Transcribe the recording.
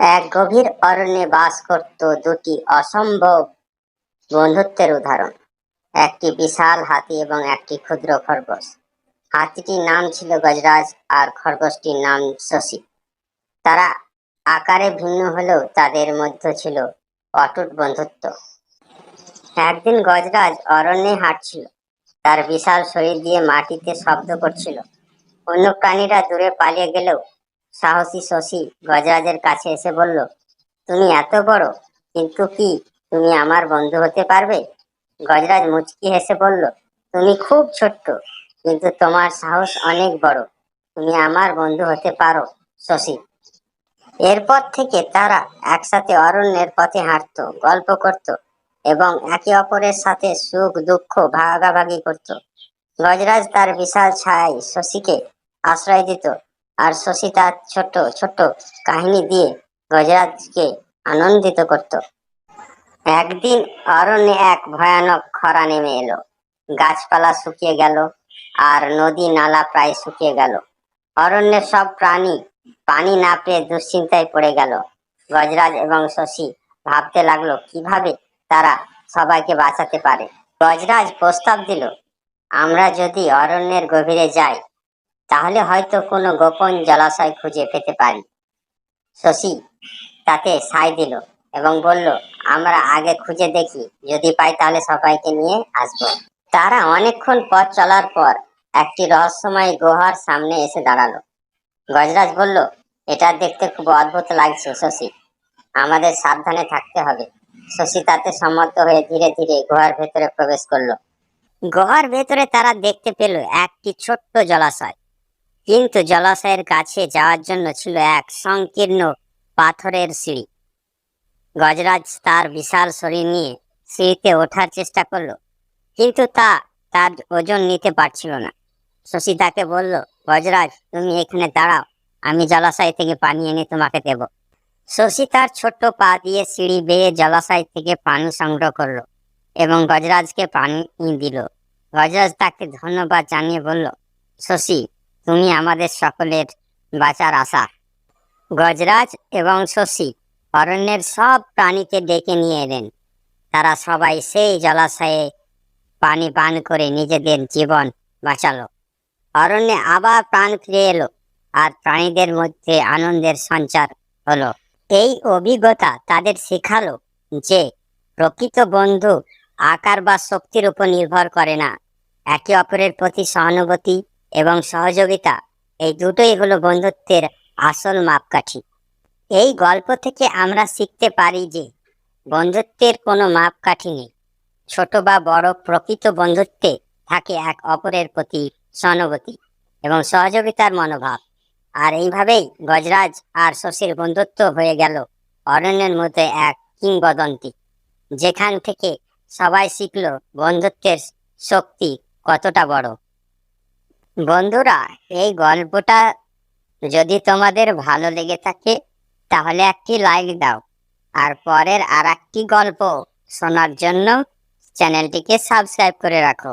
এক গভীর অরণ্যে বাস করত দুটি অসম্ভব বন্ধুত্বের উদাহরণ। একটি বিশাল হাতি এবং একটি ক্ষুদ্র খরগোশ। হাতিটির নাম ছিল গজরাজ আর খরগোশটির নাম শশী। তারা আকারে ভিন্ন হলেও তাদের মধ্যে ছিল অটুট বন্ধুত্ব। একদিন গজরাজ অরণ্যে হাঁটছিল। তার বিশাল শরীর দিয়ে মাটিতে শব্দ করছিল। অন্য প্রাণীরা দূরে পালিয়ে গেলেও সাহসী শশী গজরাজের কাছে এসে বলল, তুমি এত বড়, কিন্তু কি তুমি আমার বন্ধু হতে পারবে? গজরাজ মুচকি হেসে বলল, তুমি খুব ছোট্ট, কিন্তু তোমার সাহস অনেক বড়। তুমি আমার বন্ধু হতে পারো শশী। এরপর থেকে তারা একসাথে অরণ্যের পথে হাঁটতো, গল্প করত এবং একে অপরের সাথে সুখ দুঃখ ভাগাভাগি করত। গজরাজ তার বিশাল ছায়ায় শশীকে আশ্রয় দিত, আর শশী তার ছোট ছোট কাহিনী দিয়ে গজরাজকে আনন্দিত করত। একদিন অরণ্যে এক ভয়ানক খরা নেমে এলো। গাছপালা শুকিয়ে গেল, আর নদী নালা প্রায় শুকিয়ে গেল। অরণ্যের সব প্রাণী পানি না পেয়ে দুশ্চিন্তায় পড়ে গেল। গজরাজ এবং শশী ভাবতে লাগলো কিভাবে তারা সবাইকে বাঁচাতে পারে। গজরাজ প্রস্তাব দিল, আমরা যদি অরণ্যের গভীরে যাই, তাহলে হয়তো কোনো গোপন জলাশয় খুঁজে পেতে পারি। শশী তাতে সায় দিল এবং বলল, আমরা আগে খুঁজে দেখি, যদি পাই তাহলে সবাইকে নিয়ে আসবো। তারা অনেকক্ষণ পথ চলার পর একটি রহস্যময় গুহার সামনে এসে দাঁড়ালো। গজরাজ বলল, এটা দেখতে খুব অদ্ভুত লাগছে শশী, আমাদের সাবধানে থাকতে হবে। শশী তাতে সম্মত হয়ে ধীরে ধীরে গুহার ভেতরে প্রবেশ করলো। গুহার ভেতরে তারা দেখতে পেল একটি ছোট্ট জলাশয়, কিন্তু জলাশয়ের কাছে যাওয়ার জন্য ছিল এক সংকীর্ণ পাথরের সিঁড়ি। গজরাজ তার বিশাল শরীর নিয়ে সিঁড়িতে ওঠার চেষ্টা করলো, কিন্তু তার ওজন নিতে পারছিল না। শশী তাকে বলল, গজরাজ, তুমি এখানে দাঁড়াও, আমি জলাশয় থেকে পানি এনে তোমাকে দেব। শশী তার ছোট্ট পা দিয়ে সিঁড়ি বেয়ে জলাশয় থেকে পানি সংগ্রহ করলো এবং গজরাজকে পানি দিল। গজরাজ তাকে ধন্যবাদ জানিয়ে বলল, শশী, তুমি আমাদের সকলের বাঁচার আশা। গজরাজ এবং শশী অরণ্যের সব প্রাণীকে ডেকে নিয়ে এলেন। তারা সবাই সেই জলাশয়ে পানি পান করে নিজেদের জীবন বাঁচালো। অরণ্যে আবার প্রাণ ফিরে এলো, আর প্রাণীদের মধ্যে আনন্দের সঞ্চার হলো। এই অভিজ্ঞতা তাদের শেখালো যে প্রকৃত বন্ধু আকার বা শক্তির উপর নির্ভর করে না। একে অপরের প্রতি সহানুভূতি এবং সহযোগিতা, এই দুটোই হলো বন্ধুত্বের আসল মাপকাঠি। এই গল্প থেকে আমরা শিখতে পারি যে বন্ধুত্বের কোনো মাপকাঠি নেই। ছোট বা বড়, প্রকৃত বন্ধুত্বে থাকে এক অপরের প্রতি সহানুভূতি এবং সহযোগিতার মনোভাব। আর এইভাবেই গজরাজ আর শশীর বন্ধুত্ব হয়ে গেল অরণ্যের মধ্যে এক কিংবদন্তি, যেখান থেকে সবাই শিখল বন্ধুত্বের শক্তি কতটা বড়। বন্ধুরা, এই গল্পটা যদি তোমাদের ভালো লেগে থাকে, তাহলে একটি লাইক দাও, আর পরের আর একটি গল্প শোনার জন্য চ্যানেলটিকে সাবস্ক্রাইব করে রাখো।